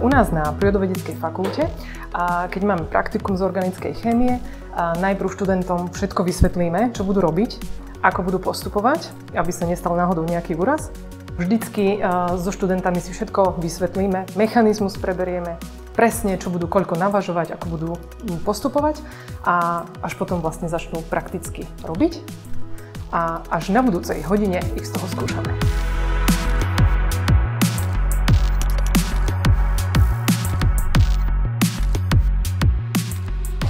U nás na Prírodovedeckej fakulte, keď máme praktikum z organickej chémie, najprv študentom všetko vysvetlíme, čo budú robiť, ako budú postupovať, aby sa nestal náhodou nejaký úraz. Vždycky so študentami si všetko vysvetlíme, mechanizmus preberieme, presne čo budú koľko navažovať, ako budú postupovať a až potom vlastne začnú prakticky robiť a až na budúcej hodine ich z toho skúšame.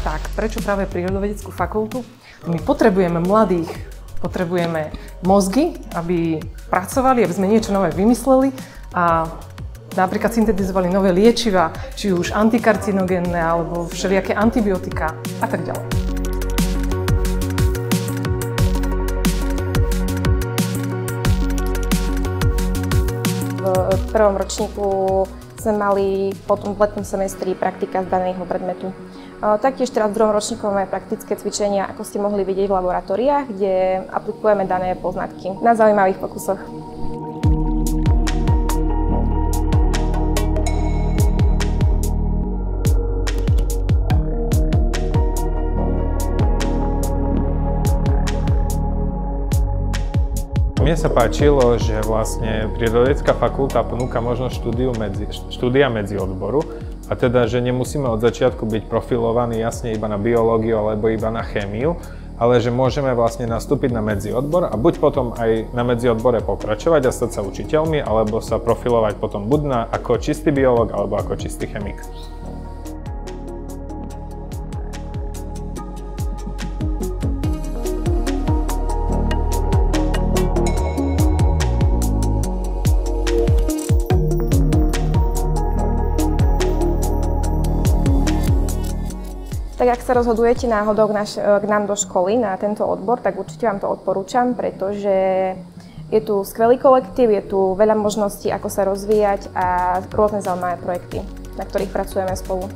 Tak, prečo práve Prírodovedeckú fakultu? My potrebujeme mladých, potrebujeme mozgy, aby pracovali, aby sme niečo nové vymysleli a napríklad syntetizovali nové liečiva, či už antikarcinogénne alebo všelijaké antibiotika a tak ďalej. V prvom ročníku sme mali potom v letnom semestri praktika z daného predmetu. Taktiež teraz v druhom ročníku máme praktické cvičenia, ako ste mohli vidieť v laboratóriách, kde aplikujeme dané poznatky na zaujímavých pokusoch. Mne sa páčilo, že vlastne Prírodovedecká fakulta ponúka možnosť štúdia medzi odboru, a teda, že nemusíme od začiatku byť profilovaní jasne iba na biológiu alebo iba na chémiu, ale že môžeme vlastne nastúpiť na medziodbor a buď potom aj na medziodbore pokračovať a stať sa učiteľmi, alebo sa profilovať potom buď ako čistý biológ alebo ako čistý chemik. Tak ak sa rozhodujete náhodou k nám do školy na tento odbor, tak určite vám to odporúčam, pretože je tu skvelý kolektív, je tu veľa možností, ako sa rozvíjať a rôzne zaujímavé projekty, na ktorých pracujeme spolu.